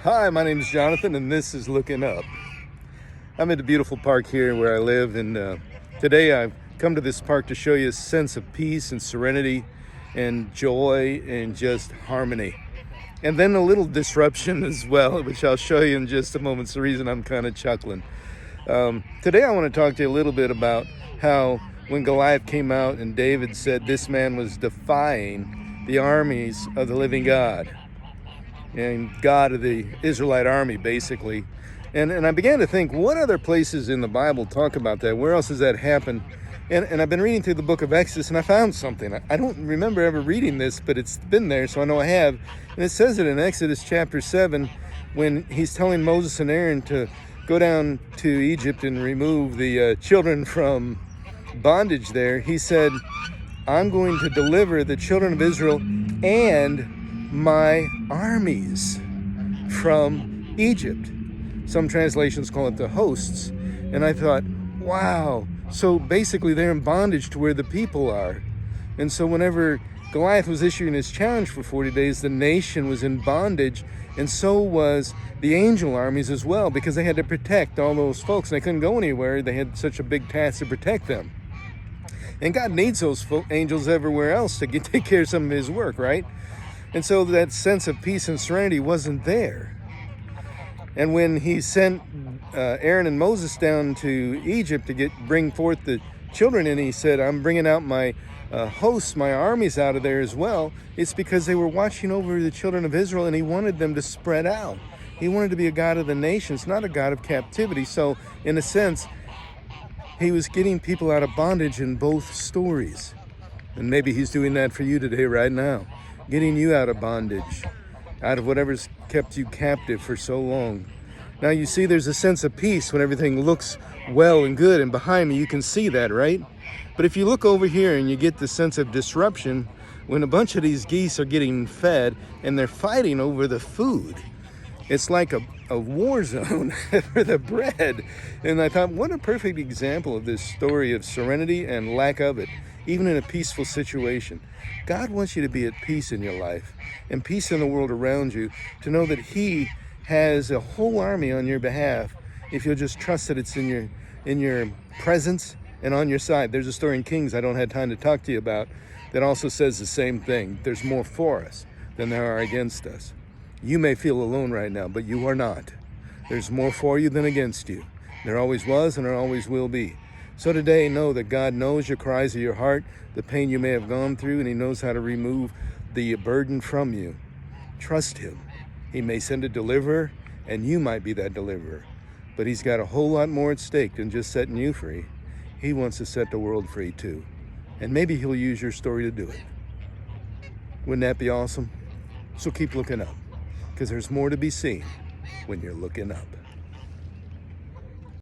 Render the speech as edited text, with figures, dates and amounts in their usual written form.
Hi, my name is Jonathan, and this is Looking Up. I'm at the beautiful park here where I live, and today I've come to this park to show you a sense of peace and serenity and joy and just harmony. And then a little disruption as well, which I'll show you in just a moment. It's the reason I'm kind of chuckling. Today I want to talk to you a little bit about how when Goliath came out and David said this man was defying the armies of the living God and God of the Israelite army, basically. And I began to think, what other places in the Bible talk about that? Where else has that happened? And I've been reading through the book of Exodus, and I found something. I don't remember ever reading this, but it's been there, so I know I have. And it says it in Exodus chapter 7, when he's telling Moses and Aaron to go down to Egypt and remove the children from bondage there. He said, I'm going to deliver the children of Israel and my armies from Egypt. Some translations call it the hosts. And I thought, wow. So basically they're in bondage to where the people are. And so whenever Goliath was issuing his challenge for 40 days, the nation was in bondage, and so was the angel armies as well, because they had to protect all those folks. They couldn't go anywhere. They had such a big task to protect them. And God needs those angels everywhere else to take care of some of his work, right? And so that sense of peace and serenity wasn't there. And when he sent Aaron and Moses down to Egypt to bring forth the children, and he said, I'm bringing out my hosts, my armies out of there as well, it's because they were watching over the children of Israel, and he wanted them to spread out. He wanted to be a God of the nations, not a God of captivity. So in a sense, he was getting people out of bondage in both stories. And maybe he's doing that for you today, right now. Getting you out of bondage, out of whatever's kept you captive for so long. Now you see there's a sense of peace when everything looks well and good, and behind me you can see that, right? But if you look over here and you get the sense of disruption when a bunch of these geese are getting fed and they're fighting over the food. It's like a war zone for the bread. And I thought, what a perfect example of this story of serenity and lack of it, even in a peaceful situation. God wants you to be at peace in your life and peace in the world around you, to know that he has a whole army on your behalf if you'll just trust that it's in your presence and on your side. There's a story in Kings I don't have time to talk to you about that also says the same thing. There's more for us than there are against us. You may feel alone right now, but you are not. There's more for you than against you. There always was and there always will be. So today, know that God knows your cries of your heart, the pain you may have gone through, and he knows how to remove the burden from you. Trust him. He may send a deliverer, and you might be that deliverer. But he's got a whole lot more at stake than just setting you free. He wants to set the world free too. And maybe he'll use your story to do it. Wouldn't that be awesome? So keep looking up, because there's more to be seen when you're looking up.